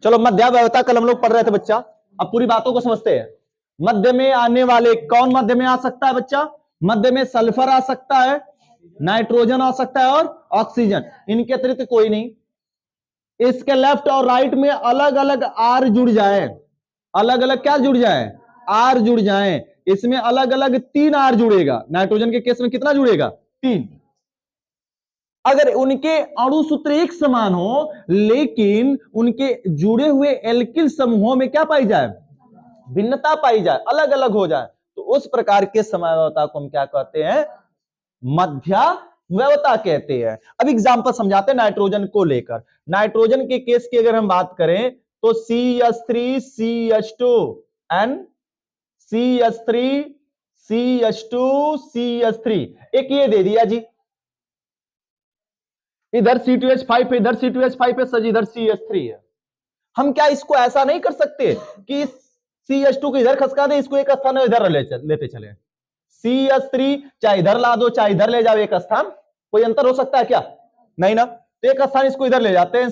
चलो मध्यावयवता कल हम लोग पढ़ रहे थे बच्चा, अब पूरी बातों को समझते हैं। मध्य में आने वाले कौन मध्य में आ सकता है बच्चा? मध्य में सल्फर आ सकता है, नाइट्रोजन आ सकता है और ऑक्सीजन, इनके अतिरिक्त कोई नहीं। इसके लेफ्ट और राइट में अलग अलग आर जुड़ जाए, अलग अलग क्या जुड़ जाए? आर जुड़ जाए। इसमें अलग अलग 3 आर जुड़ेगा, नाइट्रोजन के केस में कितना जुड़ेगा? 3। अगर उनके अणु सूत्र एक समान हो लेकिन उनके जुड़े हुए एल्किल समूहों में क्या पाई जाए? भिन्नता पाई जाए, अलग अलग हो जाए, तो उस प्रकार के समवायवता को हम क्या कहते हैं? मध्यावयवता कहते हैं। अब एग्जांपल समझाते हैं नाइट्रोजन को लेकर। नाइट्रोजन के केस की अगर हम बात करें तो CH3 CH2 N CH3 CH2 CH3, एक ये दे दिया जी, इधर C2H5 है, इधर C2H5 है, सर इधर CH3 है। हम क्या इसको ऐसा नहीं कर सकते कि CH2 को इधर खसका दे, इसको एक स्थान इधर लेते चले? CH3 चाहे इधर ला दो चाहे इधर ले जाओ एक स्थान, कोई अंतर हो सकता है क्या? नहीं ना। तो एक स्थान इसको इधर ले जाते हैं,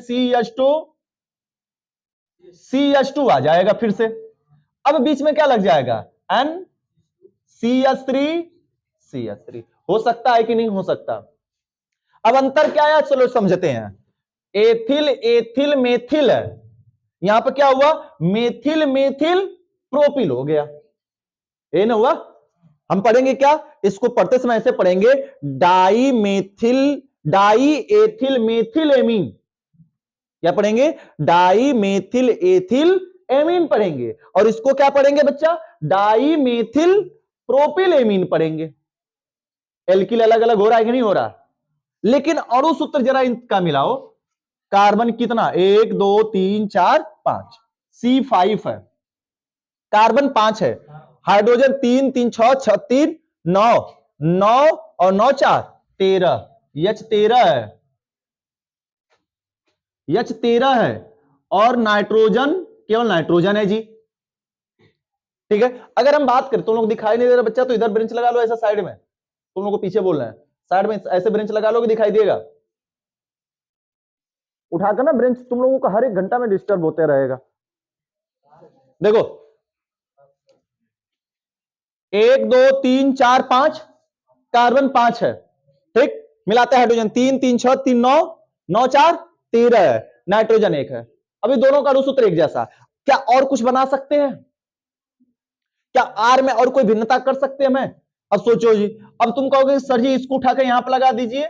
CH2 आ जाएगा फिर से। अब बीच में क्या लग जाएगा? N CH3 हो सकता है कि नहीं हो सकता? अब अंतर क्या है चलो समझते हैं। एथिल एथिल मेथिल है, यहां पर क्या हुआ? मेथिल मेथिल प्रोपिल हो गया, ये ना हुआ? हम पढ़ेंगे क्या इसको? पढ़ते समय ऐसे पढ़ेंगे, डाई एथिल मेथिल एमीन। क्या पढ़ेंगे? डाई मेथिल एथिल एमीन पढ़ेंगे। और इसको क्या पढ़ेंगे बच्चा? डाई मेथिल प्रोपिल एमीन पढ़ेंगे। एल्किल अलग अलग हो रहा है कि नहीं हो रहा? लेकिन अणु सूत्र जरा इनका मिलाओ। कार्बन कितना? 1 2 3 4 5, C5 है, कार्बन 5 है, हाइड्रोजन 3 3 6 6 3 9 9 और 9 4 13, H13 है, H13 है, और नाइट्रोजन केवल नाइट्रोजन है जी। ठीक है, अगर हम बात करें, तुम लोग दिखाई नहीं दे रहा बच्चा, तो इधर ब्रेंच लगा लो ऐसा साइड में, तुम लोग को पीछे बोलना है, साइड में ऐसे ब्रेंच लगा लो कि दिखाई देगा। उठाकर ना ब्रेंच तुम लोगों को हर एक घंटा में डिस्टर्ब होते रहेगा। देखो 1 2 3 4 5, कार्बन 5 है, ठीक, मिलाते हैं हाइड्रोजन 3 3 6 3 9 9 4 13 है, नाइट्रोजन 1 है। अभी दोनों का सूत्र एक जैसा, क्या और कुछ बना सकते हैं? क्या आर में और कोई भिन्नता कर सकते हैं मैं? अब सोचो जी, अब तुम कहोगे सर जी इसको उठाकर यहां पर लगा दीजिए,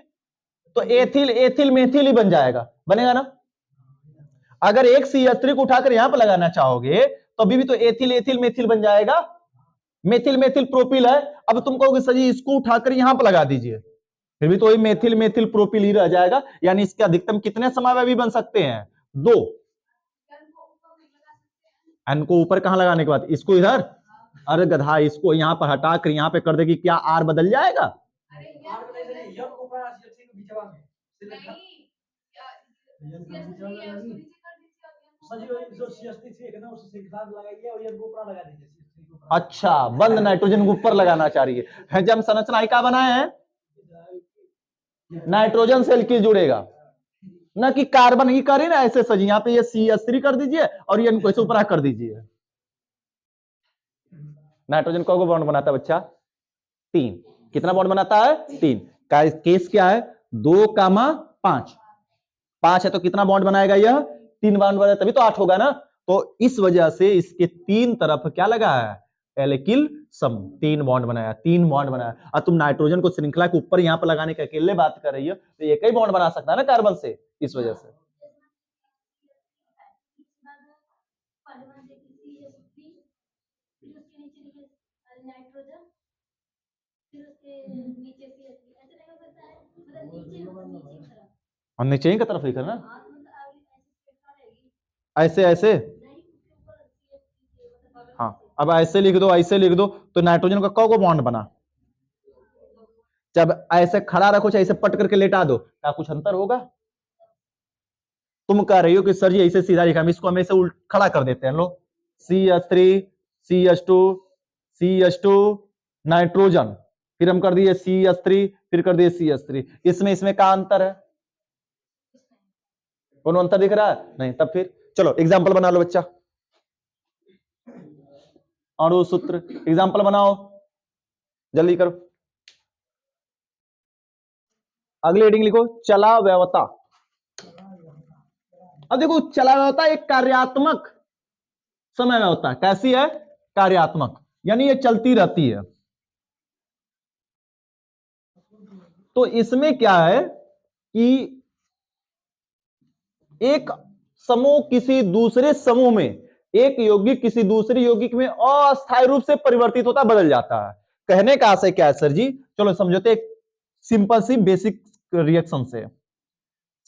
तो एथिल एथिल मेथिल ही बन जाएगा, बनेगा ना? अगर एक CH3 को उठाकर यहां पर लगाना चाहोगे तो अभी भी तो एथिल एथिल मेथिल बन जाएगा, मेथिल मेथिल प्रोपिल है। अब तुम कहोगे सर जी इसको उठाकर यहां पर लगा दीजिए, फिर भी तो वही मेथिल मेथिल प्रोपिल ही रह जाएगा। यानी इसके अधिकतम कितने समवाय बन सकते हैं? 2। एन को ऊपर कहां लगाने के बाद? इसको इधर, अरे गधा, इसको यहां पर हटाकर यहां पे कर देगी, क्या आर बदल जाएगा? अच्छा, बंद नाइट्रोजन को ऊपर लगाना चाह रही है। जब संरचना क्या बनाए हैं, नाइट्रोजन से एल्किल जुड़ेगा, ना कि कार्बन ही करे ना ऐसे सजी, यहां पे ये CH3 कर दीजिए और ये इनको ऐसे ऊपर कर दीजिए। नाइट्रोजन को बॉन्ड बनाता है बच्चा? 3। कितना बॉन्ड बनाता है? 3 का केस क्या है? 2, 5 5 है तो कितना बॉन्ड बनाएगा यह? 3 बॉन्ड बनाएगा, तभी तो 8 होगा ना। तो इस वजह से इसके 3 तरफ क्या लगा है? एल्किल सम, 3 बॉन्ड बनाया, 3 बॉन्ड बनाया। और तुम नाइट्रोजन को श्रृंखला के ऊपर यहां पर लगाने के अकेले बात कर रही हो, तो एक ही बॉन्ड बना सकता है ना कार्बन से, इस वजह से। और नीचे ही की तरफ लिखा ना, ऐसे ऐसे, हाँ अब ऐसे लिख दो, ऐसे लिख दो, तो नाइट्रोजन का कौ बॉन्ड बना? जब ऐसे खड़ा रखो चाहे ऐसे पट करके लेटा दो, क्या कुछ अंतर होगा? तुम कह रही हो कि सर जी ऐसे सीधा लिखा, इसको हम ऐसे खड़ा कर देते हैं, लो CH3 CH2 CH2 नाइट्रोजन, फिर हम कर दिए CH3, फिर कर दिए CH3, इसमें क्या अंतर है? कोनो अंतर दिख रहा है? नहीं। तब फिर चलो एग्जाम्पल बना लो बच्चा, अणु सूत्र एग्जाम्पल बनाओ, जल्दी करो। अगली हेडिंग लिखो चलाव्ययता। अब देखो चलाव्ययता एक कार्यात्मक समव्ययता कैसी है, कार्यात्मक, यानी ये चलती रहती है। तो इसमें क्या है कि एक समूह किसी दूसरे समूह में, एक यौगिक किसी दूसरे यौगिक में अस्थायी रूप से परिवर्तित होता, बदल जाता है। कहने का आशय क्या है सर जी, चलो समझोते एक सिंपल सी बेसिक रिएक्शन से।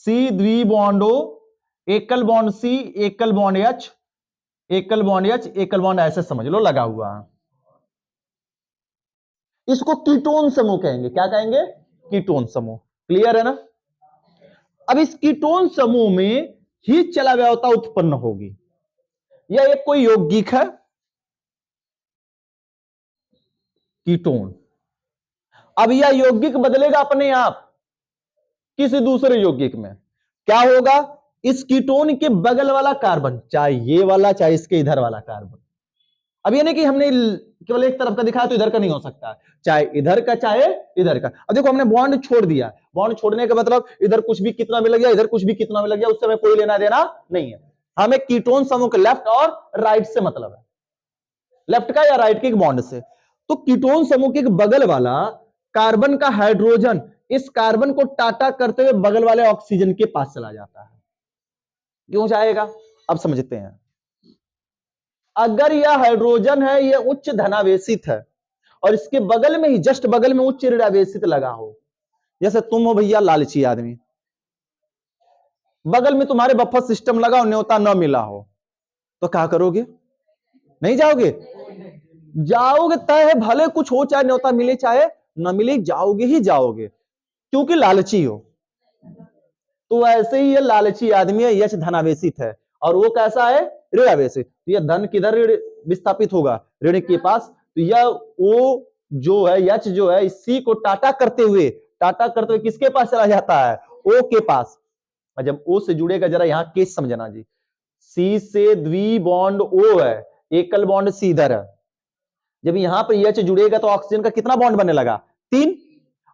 सी द्विबॉन्डो, एकल बॉन्ड सी, एकल बॉन्ड एच, एकल बॉन्ड एच, एकल बॉन्ड ऐसे समझ लो लगा हुआ है। इसको कीटोन समूह कहेंगे। क्या कहेंगे, कीटोन समूह। क्लियर है ना। अब इस कीटोन समूह में ही चलाव्ययता उत्पन्न होगी। यह एक कोई यौगिक है कीटोन। अब यह यौगिक बदलेगा अपने आप किसी दूसरे यौगिक में। क्या होगा, इस कीटोन के बगल वाला कार्बन, चाहे ये वाला चाहे इसके इधर वाला कार्बन, अब ये नहीं कि हमने केवल एक तरफ का दिखाया तो इधर का नहीं हो सकता, चाहे इधर का चाहे इधर का। अब देखो हमने बॉन्ड छोड़ दिया, बॉन्ड छोड़ने का मतलब इधर कुछ भी कितना भी लग गया, इधर कुछ भी कितना भी लग गया, उससे हमें कोई लेना देना नहीं है। हमें कीटोन समूह के लेफ्ट और राइट से मतलब है, लेफ्ट का या राइट के बॉन्ड से। तो कीटोन समूह के बगल वाला कार्बन का हाइड्रोजन इस कार्बन को टाटा करते हुए बगल वाले ऑक्सीजन के पास चला जाता है। क्यों जाएगा, अब समझते हैं। अगर यह हाइड्रोजन है, यह उच्च धनावेशित है और इसके बगल में ही, जस्ट बगल में उच्च ऋणावेशित लगा हो, जैसे तुम हो भैया लालची आदमी, बगल में तुम्हारे बफर सिस्टम लगा हो, न्योता न मिला हो, तो क्या करोगे, नहीं जाओगे, जाओगे तय है, भले कुछ हो चाहे न्योता मिले चाहे न मिले, जाओगे ही जाओगे, क्योंकि लालची हो। तो ऐसे ही ये लालची आदमी है, यश धनावेशित है और वो कैसा है, ऋणावेशित। तो यह धन किधर विस्थापित होगा, ऋण के पास। तो यह ओ जो है, यच जो है, इसी को टाटा करते हुए किसके पास चला जाता है, ओ के पास। और जब ओ से जुड़ेगा, जरा यहां केस समझना जी, सी से द्वि बॉन्ड ओ है, एकल बॉन्ड सी इधर है। जब यहां पर यच जुड़ेगा तो ऑक्सीजन का कितना बॉन्ड बनने लगा, 3।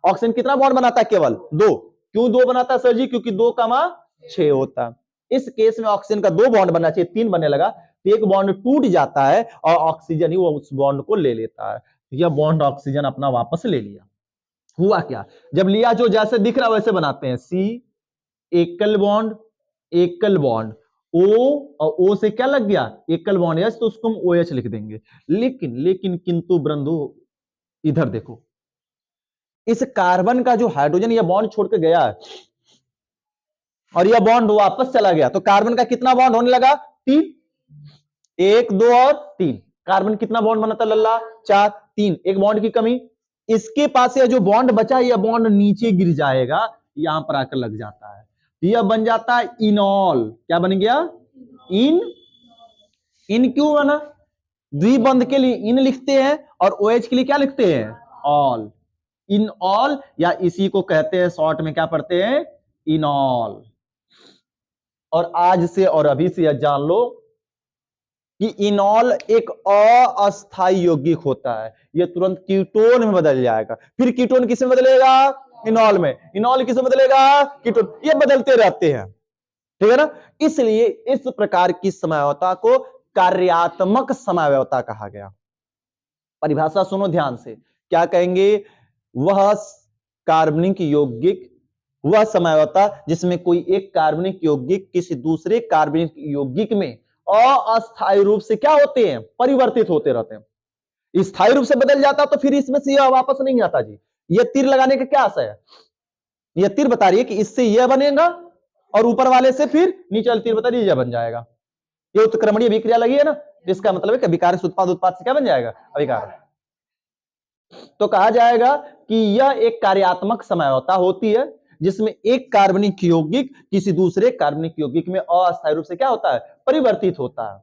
ऑक्सीजन कितना बॉन्ड बनाता है, केवल 2। क्यों 2 बनाता है सर जी, क्योंकि 2,6 होता है। इस केस में ऑक्सीजन का 2 बॉन्ड बनना चाहिए, 3 बनने लगा, तो एक बॉन्ड टूट जाता है और ऑक्सीजन ही वो उस बॉन्ड को ले लेता है। यह बॉन्ड ऑक्सीजन अपना वापस ले लिया। हुआ क्या, जब लिया जो जैसे दिख रहा वैसे बनाते हैं, सी एकल बॉन्ड, एकल बॉन्ड ओ, और ओ से क्या लग गया, एकल बॉन्ड एच, तो उसको हम OH लिख देंगे। लेकिन किंतु ब्रंदु, इधर देखो, इस कार्बन का जो हाइड्रोजन यह बॉन्ड छोड़ के गया है और यह बॉन्ड वापस चला गया, तो कार्बन का कितना बॉन्ड होने लगा, 3। 1 2 और 3। कार्बन कितना बॉन्ड बनाता लल्ला, 4। 3, एक बॉन्ड की कमी। इसके पास यह जो बॉन्ड बचा, यह बॉन्ड नीचे गिर जाएगा, यहां पर आकर लग जाता है, यह बन जाता है इनॉल। क्या बन गया, इन क्यों बना, द्विबंध के लिए इन लिखते हैं और OH के लिए क्या लिखते हैं, ऑल। इन ऑल, या इसी को कहते हैं शॉर्ट में क्या पढ़ते हैं, इनॉल। और आज से और अभी से यह जान लो कि इनॉल एक अस्थायी यौगिक होता है, यह तुरंत कीटोन में बदल जाएगा। फिर कीटोन किसमें बदलेगा, इनॉल में। इनॉल किसमें बदलेगा, कीटोन। ये बदलते रहते हैं, ठीक है ना। इसलिए इस प्रकार की समव्ययता को कार्यात्मक समव्ययता कहा गया। परिभाषा सुनो ध्यान से, क्या कहेंगे, वह कार्बनिक यौगिक, वह समव्ययता जिसमें कोई एक कार्बनिक यौगिक किसी दूसरे कार्बनिक यौगिक में अस्थायी रूप से क्या होते हैं, परिवर्तित होते रहते हैं। स्थायी रूप से बदल जाता तो फिर इसमें से यह वापस नहीं आता जी। यह तीर लगाने का क्या आशय है, यह तीर बता रही है कि इससे यह बनेगा और ऊपर वाले से फिर नीचे वाले तीर बता रही है यह बन जाएगा। ये उत्क्रमणीय अभिक्रिया लगी है ना, जिसका मतलब है कि विकार से उत्पाद, उत्पाद से क्या बन जाएगा, अभिकार। तो कहा जाएगा कि यह एक कार्यात्मक समव्ययता होती है जिसमें एक कार्बनिक यौगिक किसी दूसरे कार्बनिक यौगिक में अस्थायी रूप से क्या होता है, परिवर्तित होता है।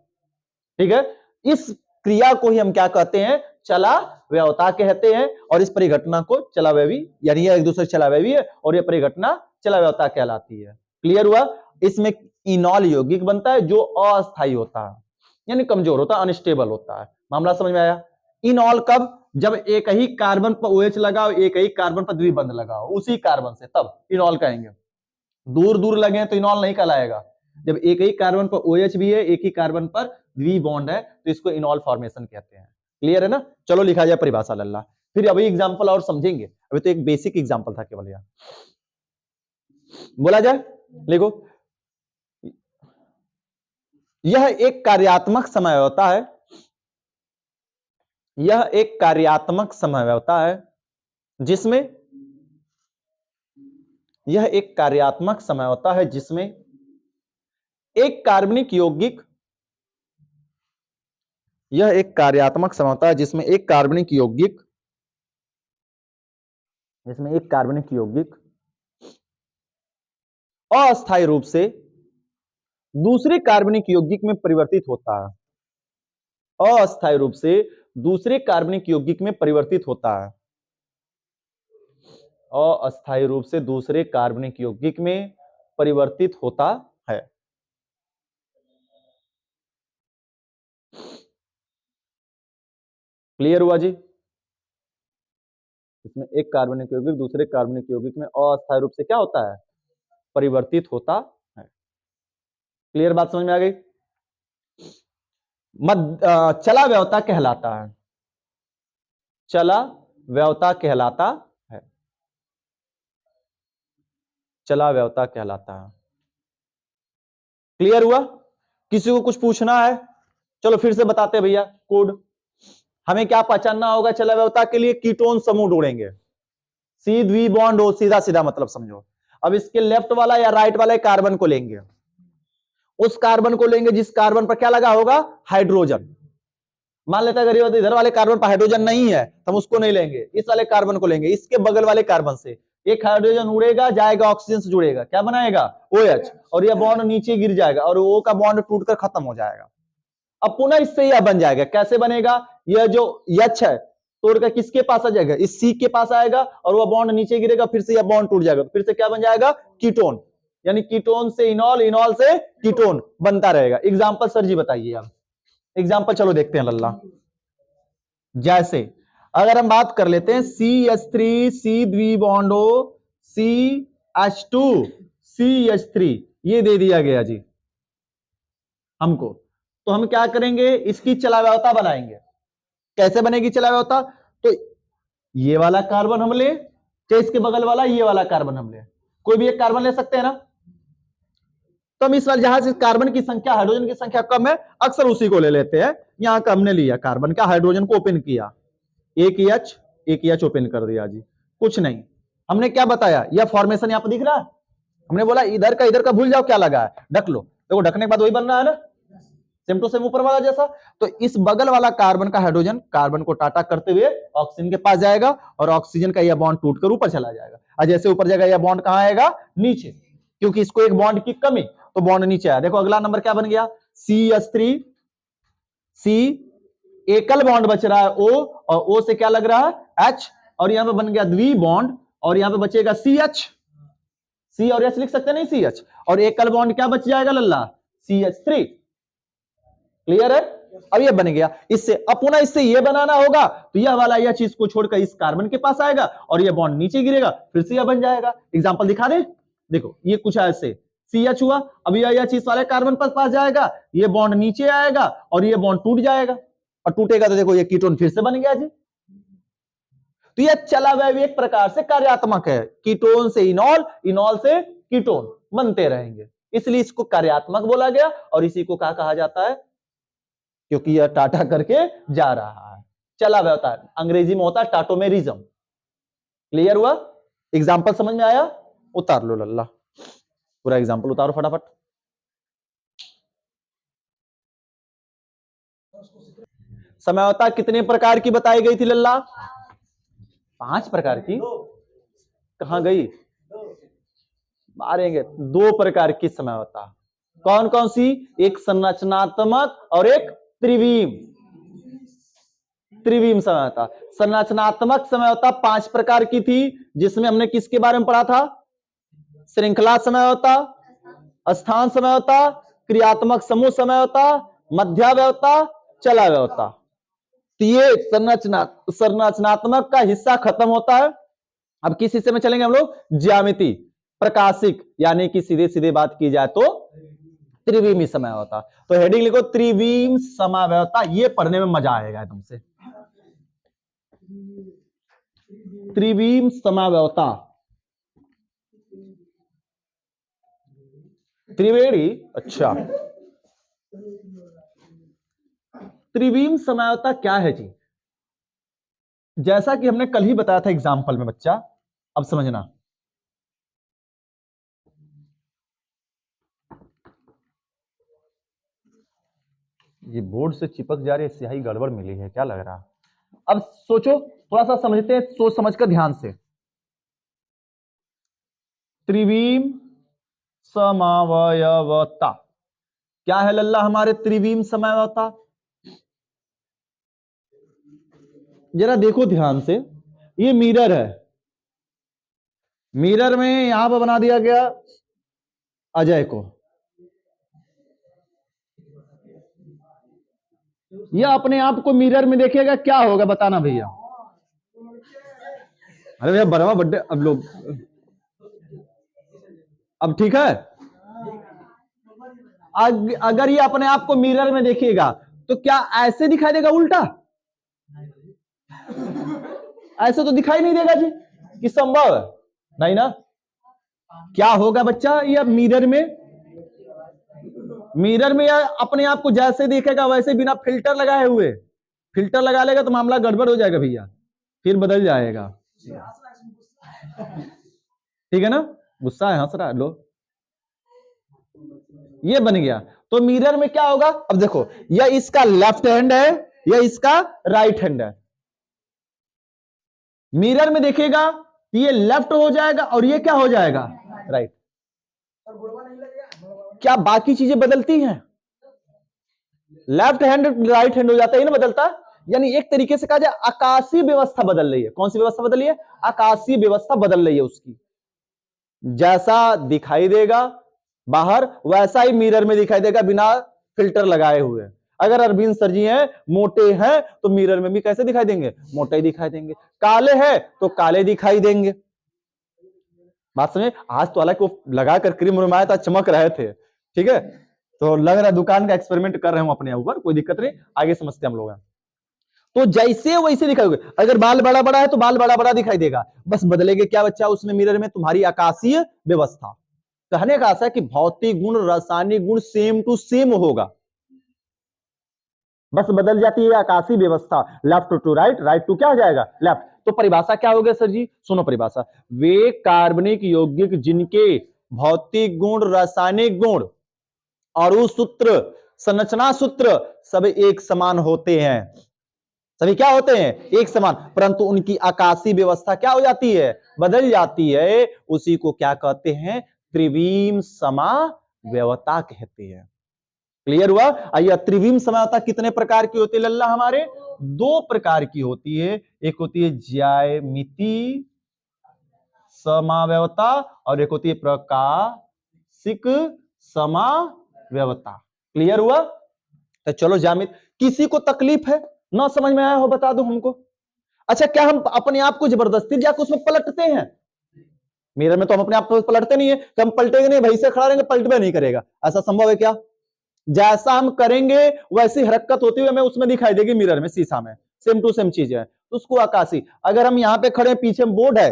ठीक है, इस क्रिया को ही हम क्या कहते हैं, चलाव्ययता कहते हैं। और इस परिघटना को चलाव्ययी, यानी यह एक दूसरे चलाव्ययी है और यह परिघटना चलाव्ययता कहलाती है। क्लियर हुआ। इसमें इनॉल यौगिक बनता है जो अस्थायी होता है, यानी कमजोर होता है, अनस्टेबल होता है। मामला समझ में आया? इनॉल कब? जब एक ही कार्बन पर OH लगाओ, एक ही कार्बन पर द्विबंध लगाओ उसी कार्बन से, तब इनॉल कहेंगे। दूर दूर लगे तो इनॉल नहीं कहलाएगा। जब एक ही कार्बन पर OH भी है, एक ही कार्बन पर द्विबॉन्ड है, तो इसको इनॉल फॉर्मेशन कहते हैं। क्लियर है ना? चलो लिखा जाए परिभाषा लल्ला, फिर अभी एग्जांपल और समझेंगे। अभी तो एक बेसिक एग्जांपल था केवल यह। बोला जाए, देखो यह एक कार्यात्मक समझौता है, यह एक कार्यात्मक समझौता है जिसमें, यह एक कार्यात्मक समझौता है जिसमें एक कार्बनिक यौगिक, यह एक कार्यात्मक समझौता है जिसमें एक कार्बनिक यौगिक, जिसमें एक कार्बनिक यौगिक अस्थायी रूप से दूसरे कार्बनिक यौगिक में परिवर्तित होता है। अस्थायी रूप से दूसरे कार्बनिक यौगिक में परिवर्तित होता है। अस्थायी रूप से दूसरे कार्बनिक यौगिक में परिवर्तित होता है। क्लियर हुआ जी? इसमें एक कार्बनिक यौगिक दूसरे कार्बनिक यौगिक में अस्थायी रूप से क्या होता है? परिवर्तित होता है। क्लियर बात समझ में आ गई? चला व्यवता कहलाता है, चला व्यवता कहलाता है, चला व्यवता कहलाता है। क्लियर हुआ? किसी को कुछ पूछना है? चलो फिर से बताते भैया कोड। हमें क्या पहचानना होगा चला व्यवता के लिए? कीटोन समूह ढूंढेंगे, सी द्वि बॉन्ड हो, सीधा सीधा मतलब समझो। अब इसके लेफ्ट वाला या राइट वाला कार्बन को लेंगे, उस कार्बन को लेंगे जिस कार्बन पर क्या लगा होगा? हाइड्रोजन। मान लेते हैं अगर इधर वाले कार्बन पर हाइड्रोजन नहीं है तो हम उसको नहीं लेंगे, इस वाले कार्बन को लेंगे। इसके बगल वाले कार्बन से एक हाइड्रोजन उड़ेगा, जाएगा ऑक्सीजन से जुड़ेगा, क्या बनाएगा? OH, और यह बॉन्ड नीचे गिर जाएगा और O का बॉन्ड टूटकर खत्म हो जाएगा। अब पुनः इससे यह बन जाएगा। कैसे बनेगा? यह जो H है तोड़कर किसके पास आ जाएगा? इस C के पास आएगा और वह बॉन्ड नीचे गिरेगा, फिर से यह बॉन्ड टूट जाएगा, फिर से क्या बन जाएगा? कीटोन। यानी कीटोन से इनॉल, इनॉल से कीटोन बनता रहेगा। एग्जाम्पल सर जी बताइए आप। एग्जाम्पल चलो देखते हैं लल्ला। जैसे अगर हम बात कर लेते हैं CH3 C द्विबॉन्डो CH2 CH3, ये दे दिया गया जी हमको, तो हम क्या करेंगे? इसकी चला व्यवता बनाएंगे। कैसे बनेगी चला व्यवता? तो ये वाला कार्बन हम ले, चाहे इसके बगल वाला ये वाला कार्बन हम ले, कोई भी एक कार्बन ले सकते हैं ना। तो हम इस बार जहां से कार्बन की संख्या, हाइड्रोजन की संख्या कम है, अक्सर उसी को ले लेते हैं। यहां का हमने लिया कार्बन का, हाइड्रोजन को ओपन किया, एक एच ओपन कर दिया जी। कुछ नहीं, हमने क्या बताया? यह फॉर्मेशन यहां पर दिख रहा है। हमने बोला इधर का भूल जाओ क्या लगा है, ढक लो। देखो ढकने के बाद वही बन रहा है ना, सेम टू सेम ऊपर वाला जैसा। तो इस बगल वाला कार्बन का हाइड्रोजन कार्बन को टाटा करते हुए ऑक्सीजन के पास जाएगा और ऑक्सीजन का यह बॉन्ड टूटकर ऊपर चला जाएगा। और जैसे ऊपर जाएगा यह बॉन्ड कहां आएगा? नीचे, क्योंकि इसको एक बॉन्ड की कमी, तो बॉन्ड नीचे आया। देखो अगला नंबर क्या बन गया? CH3 C, एकल बॉन्ड बच रहा है O, और O से क्या लग रहा है? H, और यहां पे बन गया द्वि बॉन्ड, और यहां पे बचेगा CH, C और H लिख सकते नहीं, CH, और एकल बॉन्ड क्या बच जाएगा लल्ला? CH3। क्लियर है? अब ये बन गया। इससे अब पुनः इससे ये बनाना होगा, तो यह वाला यह चीज को छोड़कर इस कार्बन के पास आएगा और यह बॉन्ड नीचे गिरेगा, फिर से यह बन जाएगा। एग्जांपल दिखा दे। देखो ये कुछ ऐसे CH हुआ, अब यह चीज वाले कार्बन पर पास जाएगा, ये बॉन्ड नीचे आएगा और ये बॉन्ड टूट जाएगा, और टूटेगा तो देखो ये कीटोन फिर से बन गया जी। तो यह चला हुआ भी एक प्रकार से कार्यात्मक है। कीटोन से इनॉल, इनॉल से कीटोन बनते रहेंगे, इसलिए इसको कार्यात्मक बोला गया। और इसी को क्या कहा जाता है? क्योंकि यह टाटा करके जा रहा है, चला हुआ होता है। अंग्रेजी में होता है टाटोमेरिज्म। क्लियर हुआ? एग्जाम्पल समझ में आया? उतार लो लल्ला, पूरा एग्जाम्पल उतारो फटाफट। समझौता कितने प्रकार की बताई गई थी लल्ला? 5 प्रकार की। कहां गई? मारेंगे। 2 प्रकार की समझौता। कौन कौन सी? एक संरचनात्मक और एक त्रिविम। त्रिविम समझौता। संरचनात्मक समझौता 5 प्रकार की थी, जिसमें हमने किसके बारे में पढ़ा था? श्रृंखला समझौता, स्थान समयवता, क्रियात्मक समूह समयवता, मध्यावयवता, चलावयवता। तो ये संरचनात्मक का हिस्सा खत्म होता है। अब किस हिस्से में चलेंगे हम लोग? ज्यामिति, प्रकाशिक, यानी कि सीधे सीधे बात की जाए तो त्रिविमी समयवता। तो हेडिंग लिखो त्रिविम समयवता, ये पढ़ने में मजा आएगा एकदम से। त्रिविम समयवता, त्रिवेणी, अच्छा। त्रिविम समयवता क्या है जी? जैसा कि हमने कल ही बताया था एग्जाम्पल में बच्चा, अब समझना। ये बोर्ड से चिपक जा रही है स्याही, गड़बड़ मिली है क्या लग रहा? अब सोचो, थोड़ा सा समझते हैं, सोच समझ कर ध्यान से। त्रिविम समवयवता क्या है लल्ला हमारे त्रिविम समयवता? जरा देखो ध्यान से, ये मिरर है, मिरर में यहां पर बना दिया गया अजय को, यह अपने आप को मिरर में देखेगा, क्या होगा बताना भैया? अरे भैया बरवा बर्थडे, अब लोग, अब ठीक है। अगर ये अपने आप को मिरर में देखेगा तो क्या ऐसे दिखाई देगा उल्टा? ऐसे तो दिखाई नहीं देगा जी, कि संभव है नहीं ना। क्या होगा बच्चा? ये मिरर में, मिरर में या अपने आप को जैसे देखेगा वैसे, बिना फिल्टर लगाए हुए। फिल्टर लगा लेगा तो मामला गड़बड़ हो जाएगा भैया, फिर बदल जाएगा। ठीक है ना? गुस्सा है, हंस रहा है, लो, ये बन गया। तो मिरर में क्या होगा? अब देखो, यह इसका लेफ्ट हैंड है, यह इसका राइट हैंड है। मिरर में देखेगा ये लेफ्ट हो जाएगा और ये क्या हो जाएगा? राइट। क्या बाकी चीजें बदलती हैं? लेफ्ट हैंड राइट हैंड हो जाता है, ये ना बदलता। यानी एक तरीके से कहा जाए आकाशीय व्यवस्था बदल रही है। कौन सी व्यवस्था बदल रही है? आकाशीय व्यवस्था बदल रही है उसकी। जैसा दिखाई देगा बाहर वैसा ही मिरर में दिखाई देगा, बिना फिल्टर लगाए हुए। अगर अरविंद सर जी हैं, मोटे हैं, तो मिरर में भी कैसे दिखाई देंगे? मोटे ही दिखाई देंगे। काले हैं तो काले दिखाई देंगे। बात समझे? आज तो हालांकि वो लगाकर क्रीम रुमाया था, चमक रहे थे, ठीक है, तो लग रहा है दुकान का एक्सपेरिमेंट कर रहे हूं अपने ऊपर, कोई दिक्कत नहीं, आगे समझते हम लोग। तो जैसे वैसे दिखाई, अगर बाल बड़ा बड़ा है तो बाल बड़ा बड़ा दिखाई देगा, बस बदलेगा क्या बच्चा उसमें मिरर में? तुम्हारी आकाशीय व्यवस्था। कहने का आशा है कि भौतिक गुण रासायनिक गुण सेम टू सेम होगा, बस बदल जाती है आकाशीय व्यवस्था। Left to right, right to क्या हो जाएगा? लेफ्ट। तो परिभाषा क्या हो गया सर जी? सुनो परिभाषा, वे कार्बनिक यौगिक जिनके भौतिक गुण रासायनिक गुण और उस सूत्र संरचना सूत्र सब एक समान होते हैं। सभी क्या होते हैं? एक समान, परंतु उनकी आकाशीय व्यवस्था क्या हो जाती है? बदल जाती है। उसी को क्या कहते हैं? त्रिविम समव्यवस्था कहते हैं। क्लियर हुआ? आइए, त्रिविम समव्यवस्था कितने प्रकार की होती है लल्ला हमारे? दो प्रकार की होती है। एक होती है ज्यामिति समव्यवस्था और एक होती है प्रकाशिक समव्यवस्था। क्लियर हुआ? तो चलो ज्यामिति, किसी को तकलीफ है ना समझ में आया हो बता दो हमको। अच्छा, क्या हम अपने आप को जबरदस्ती जाकर उसमें पलटते हैं? मिरर में तो हम अपने आप को पलटते नहीं है, तो हम पलटेंगे नहीं, वहीं से खड़ा रहेंगे, पलटबे नहीं करेगा, ऐसा संभव है क्या? जैसा हम करेंगे वैसी हरकत होती हुई हमें उसमें दिखाई देगी, मिरर में, शीशा में, सेम टू सेम चीज है। तो उसको आकाशी, अगर हम यहाँ पे खड़े पीछे बोर्ड है,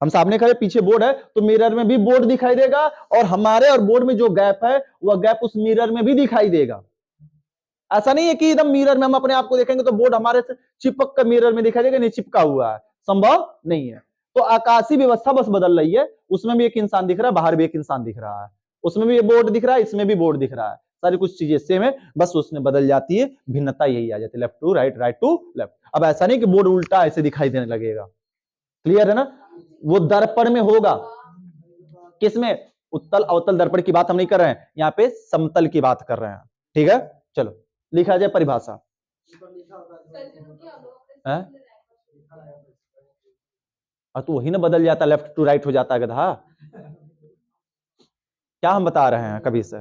हम सामने खड़े पीछे बोर्ड है, तो मिरर में भी बोर्ड दिखाई देगा, और हमारे और बोर्ड में जो गैप है वह गैप उस मिरर में भी दिखाई देगा। ऐसा नहीं है कि एकदम मिरर में हम अपने आप को देखेंगे तो बोर्ड हमारे से चिपक कर मिरर में दिखाई देगा, नहीं चिपका हुआ है, संभव नहीं है। तो आकाशीय व्यवस्था बस बदल रही है, उसमें भी एक इंसान दिख रहा है, बाहर भी एक इंसान दिख रहा है, उसमें भी ये बोर्ड दिख रहा है, इसमें भी बोर्ड दिख रहा है, सारी कुछ चीजें सेम है, बस उसमें बदल जाती है, भिन्नता यही आ जाती है, left to right, right to left. अब ऐसा नहीं कि बोर्ड उल्टा ऐसे दिखाई देने लगेगा। क्लियर है ना? वो दर्पण में होगा। किसमें? उत्तल अवतल दर्पण की बात हम नहीं कर रहे हैं, यहाँ पे समतल की बात कर रहे हैं। ठीक है, चलो लिखा जाए परिभाषा। तो वही ना बदल जाता, लेफ्ट टू राइट हो जाता है गधा। क्या हम बता रहे हैं कभी से?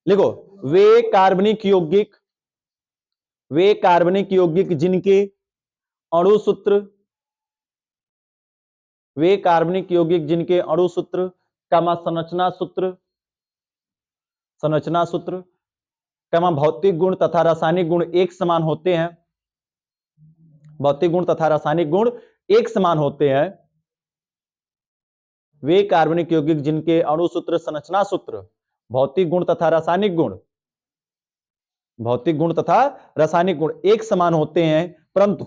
लिखो, वे कार्बनिक यौगिक जिनके अणु सूत्र, वे कार्बनिक यौगिक जिनके अणु सूत्र कमा संरचना सूत्र कमा भौतिक गुण तथा रासायनिक गुण एक समान होते हैं। भौतिक गुण तथा रासायनिक गुण एक समान होते हैं। वे कार्बनिक यौगिक जिनके अणु सूत्र, संरचना सूत्र, भौतिक गुण तथा रासायनिक गुण एक समान होते हैं, परंतु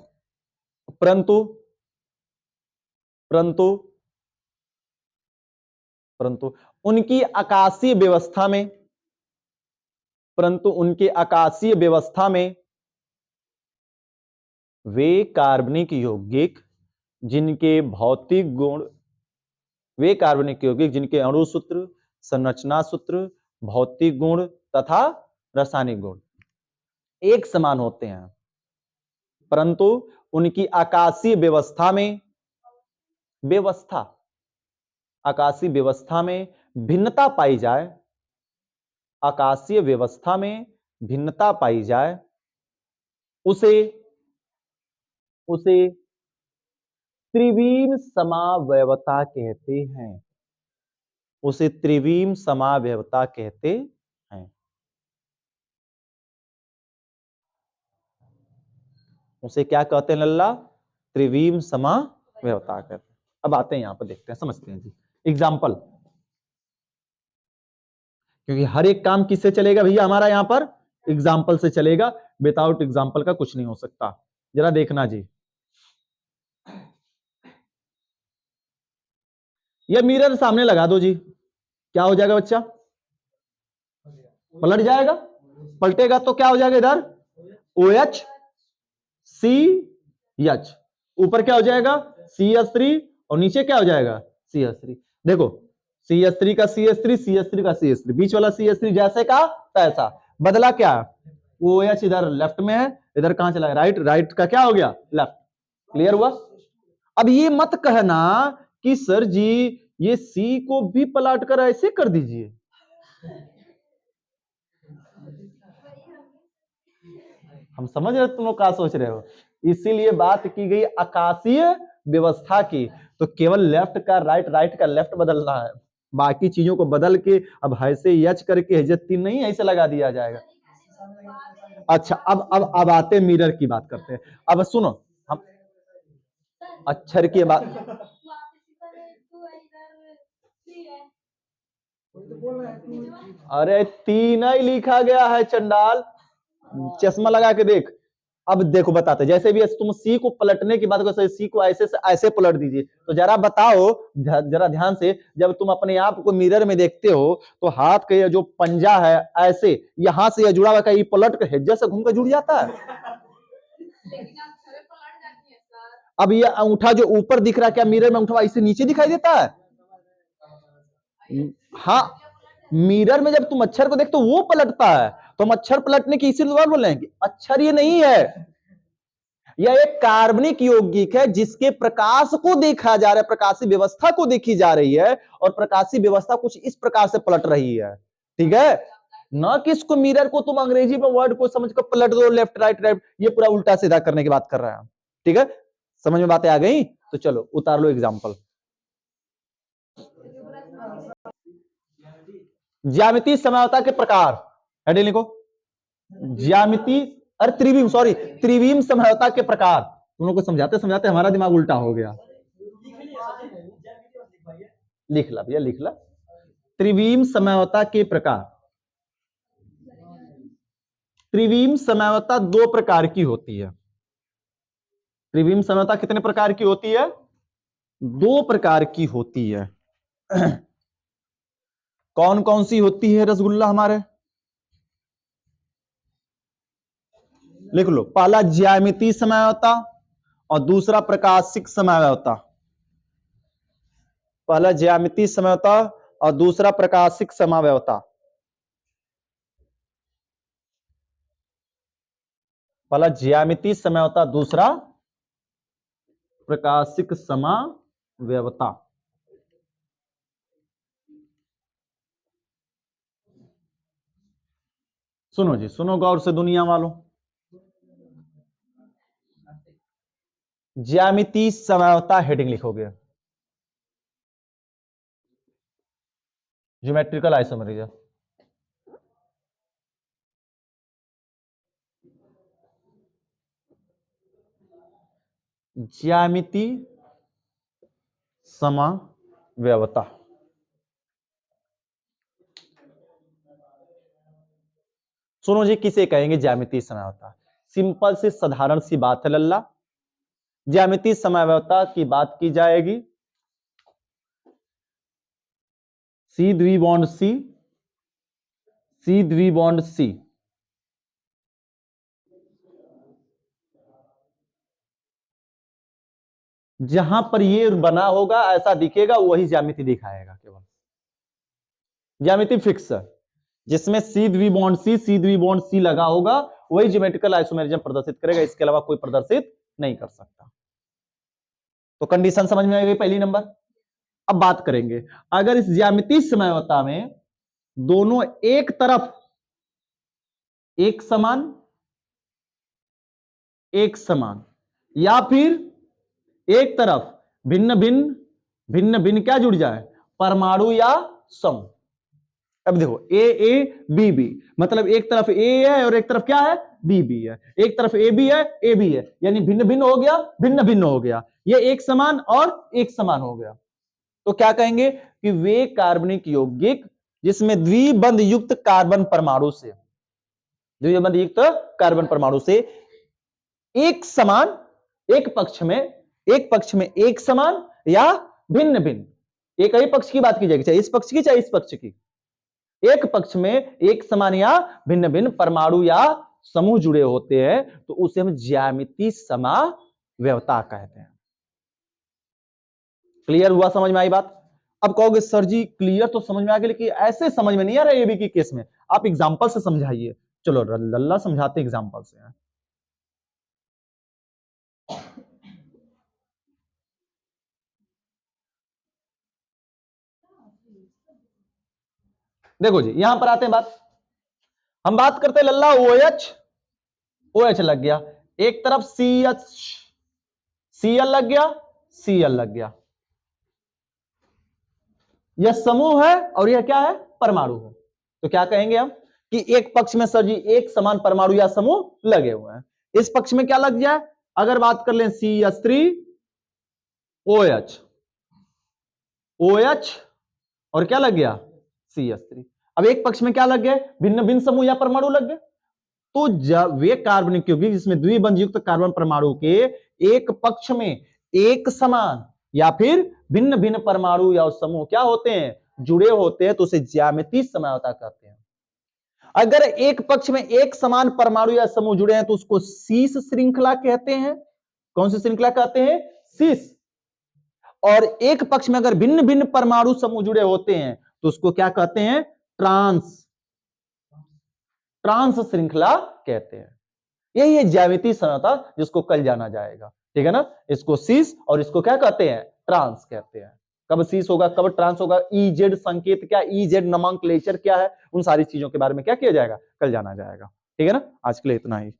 परंतु परंतु परंतु उनकी आकाशीय व्यवस्था में वे कार्बनिक यौगिक जिनके अणु सूत्र, संरचना सूत्र, भौतिक गुण तथा रासायनिक गुण एक समान होते हैं, परंतु उनकी आकाशीय व्यवस्था में भिन्नता पाई जाए, उसे त्रिविम समावयवता कहते हैं। उसे क्या कहते हैं लल्ला? त्रिविम समावयवता कहते हैं। अब आते हैं यहां पर, देखते हैं, समझते हैं जी एग्जाम्पल, क्योंकि हर एक काम किससे चलेगा भैया हमारा? यहां पर एग्जाम्पल से चलेगा। विदाउट एग्जाम्पल का कुछ नहीं हो सकता। जरा देखना जी, यह मिरर सामने लगा दो जी, क्या हो जाएगा बच्चा? पलट जाएगा। पलटेगा तो क्या हो जाएगा? इधर OH CH, ऊपर क्या हो जाएगा? CH3, और नीचे क्या हो जाएगा? CH3। देखो, CH3 का CH3, CH3 का CH3, बीच वाला CH3 जैसे का तैसा। बदला क्या? OH इधर लेफ्ट में है, इधर कहां चला गया? राइट का क्या हो गया? लेफ्ट। क्लियर हुआ? अब ये मत कहना कि सर जी ये C को भी पलट कर ऐसे कर दीजिए। हम समझ रहे तुम लोग क्या सोच रहे हो। इसीलिए बात की गई आकाशीय व्यवस्था की, तो केवल लेफ्ट का राइट का लेफ्ट बदलना है, बाकी चीजों को बदल के अब ऐसे यच करके हजती नहीं ऐसे लगा दिया जाएगा। अच्छा, अब आते मिरर की बात करते हैं। अब सुनो, हम अक्षर की बात, अरे 3 ही लिखा गया है चंडाल, चश्मा लगा के देख। अब देखो बताते, जैसे भी तुम C को पलटने की बात करो, C को ऐसे से ऐसे पलट दीजिए। तो जरा बताओ, जरा ध्यान से, जब तुम अपने आप को मिरर में देखते हो तो हाथ का ये जो पंजा है ऐसे यहां से जुड़ा हुआ, ये पलट के हेज्जे से घूम कर जुड़ जाता है। अब ये अंगूठा जो ऊपर दिख रहा है, क्या मिरर में अंगूठा ऐसे नीचे दिखाई देता है? हाँ, मिरर में जब तुम अक्षर को देखते हो वो पलटता है। तो हम अक्षर पलटने की इसीलिए बोल रहे हैं कि अक्षर ये नहीं है, यह एक कार्बनिक यौगिक है जिसके प्रकाश को देखा जा रहा है, प्रकाशीय व्यवस्था को देखी जा रही है, और प्रकाशीय व्यवस्था कुछ इस प्रकार से पलट रही है। ठीक है, न कि इसको मिरर को तुम अंग्रेजी में वर्ड को समझकर पलट दो, लेफ्ट राइट, ये पूरा उल्टा सीधा करने की बात कर रहा है। ठीक है, समझ में बातें आ गई? तो चलो उतार लो एग्जाम्पल। ज्यामितीय समझौता के प्रकार, हेडिंग लिखो, ज्यामितीय, अरे त्रिविम समझौता के प्रकार। तुम लोग को समझाते समझाते हमारा दिमाग उल्टा हो गया। लिख ला भैया, लिख ला। त्रिविम समझौता के प्रकार। त्रिविम समझौता 2 प्रकार की होती है। त्रिविम समझौता कितने प्रकार की होती है? 2 प्रकार की होती है। कौन कौन सी होती है रसगुल्ला हमारे? लिख लो, पहला ज्यामितीय समझौता और दूसरा प्रकाशिक समझौता। पहला ज्यामितीय समझौता और दूसरा प्रकाशिक समझौता। पहला ज्यामितीय समझौता, दूसरा प्रकाशिक समझौता। सुनो जी, सुनो गौर से दुनिया वालों, ज्यामितीय समन्वयता हेडिंग लिखोगे, ज्योमेट्रिकल आइसोमेरिज्म। ज्यामितीय समव्यवता, सुनो जी, किसे कहेंगे ज्यामितीय समव्यवता? सिंपल सी साधारण सी बात है लल्ला, ज्यामितीय समव्यवता की बात की जाएगी सी द्विबॉन्ड सी, सी द्विबॉन्ड सी, जहां पर ये बना होगा ऐसा दिखेगा वही ज्यामिति दिखाएगा, केवल ज्यामिति फिक्स है, जिसमें सी द्विबॉन्ड सी, सी द्विबॉन्ड सी लगा होगा वही ज्योमेट्रिकल आइसोमेरिज्म प्रदर्शित करेगा, इसके अलावा कोई प्रदर्शित नहीं कर सकता। तो कंडीशन समझ में आ गई पहली नंबर। अब बात करेंगे, अगर इस ज्यामितीय समव्यवता में दोनों एक तरफ एक समान, एक समान, या फिर एक तरफ भिन्न भिन्न, भिन्न भिन्न क्या जुड़ जाए, परमाणु या समूह। अब देखो ए बी बी, मतलब एक तरफ ए है और एक तरफ क्या है, बी बी है, एक तरफ ए बी है, ए बी है, यानी भिन्न भिन्न हो गया, भिन्न भिन्न हो गया, ये एक समान और एक समान हो गया। तो क्या कहेंगे कि वे कार्बनिक यौगिक जिसमें द्विबंध युक्त कार्बन परमाणु से, द्विबंध युक्त कार्बन परमाणु से एक समान, एक पक्ष में एक समान या भिन्न भिन्न, एक ही पक्ष की बात की जाएगी, चाहे इस पक्ष की चाहे इस पक्ष की, एक पक्ष में एक समान या भिन्न भिन्न परमाणु या समूह जुड़े होते हैं तो उसे हम ज्यामितीय समव्यवता कहते हैं। क्लियर हुआ, समझ में आई बात? अब कहोगे सर जी क्लियर तो समझ में आ गया, लेकिन ऐसे समझ में नहीं आ रहा है एबी के केस में, आप एग्जांपल से समझाइए। चलो लल्ला समझाते एग्जांपल से। देखो जी यहां पर आते हैं बात, हम बात करते हैं लल्ला OH, OH लग गया, एक तरफ Cl लग गया, Cl लग गया, यह समूह है और यह क्या है, परमाणु है। तो क्या कहेंगे हम कि एक पक्ष में सर जी एक समान परमाणु या समूह लगे हुए हैं, इस पक्ष में क्या लग जाए, अगर बात कर लें CH3 OH, OH और क्या लग गया, CH3। अब एक पक्ष में क्या लग गए, भिन्न भिन्न समूह या परमाणु लग गए। तो जब वे कार्बनिक यौगिक जिसमें द्विबंध युक्त कार्बन परमाणु के एक पक्ष में एक समान या फिर भिन्न भिन्न परमाणु या समूह क्या होते हैं, जुड़े होते हैं, तो उसे ज्यामितीय समव्यवता कहते हैं। अगर एक पक्ष में एक समान परमाणु या समूह जुड़े हैं तो उसको शीश श्रृंखला कहते हैं। कौन सी श्रृंखला कहते हैं, शीश। और एक पक्ष में अगर भिन्न भिन्न परमाणु समूह जुड़े होते हैं तो उसको क्या कहते हैं, ट्रांस श्रृंखला कहते हैं। यही है ज्यामितीय समव्यवता जिसको कल जाना जाएगा, ठीक है ना। इसको शीश और इसको क्या कहते हैं, ट्रांस कहते हैं। कब शीश होगा कब ट्रांस होगा, EZ संकेत क्या, EZ नोमेनक्लेचर क्या है, उन सारी चीजों के बारे में क्या किया जाएगा, कल जाना जाएगा, ठीक है ना। आज के लिए इतना ही।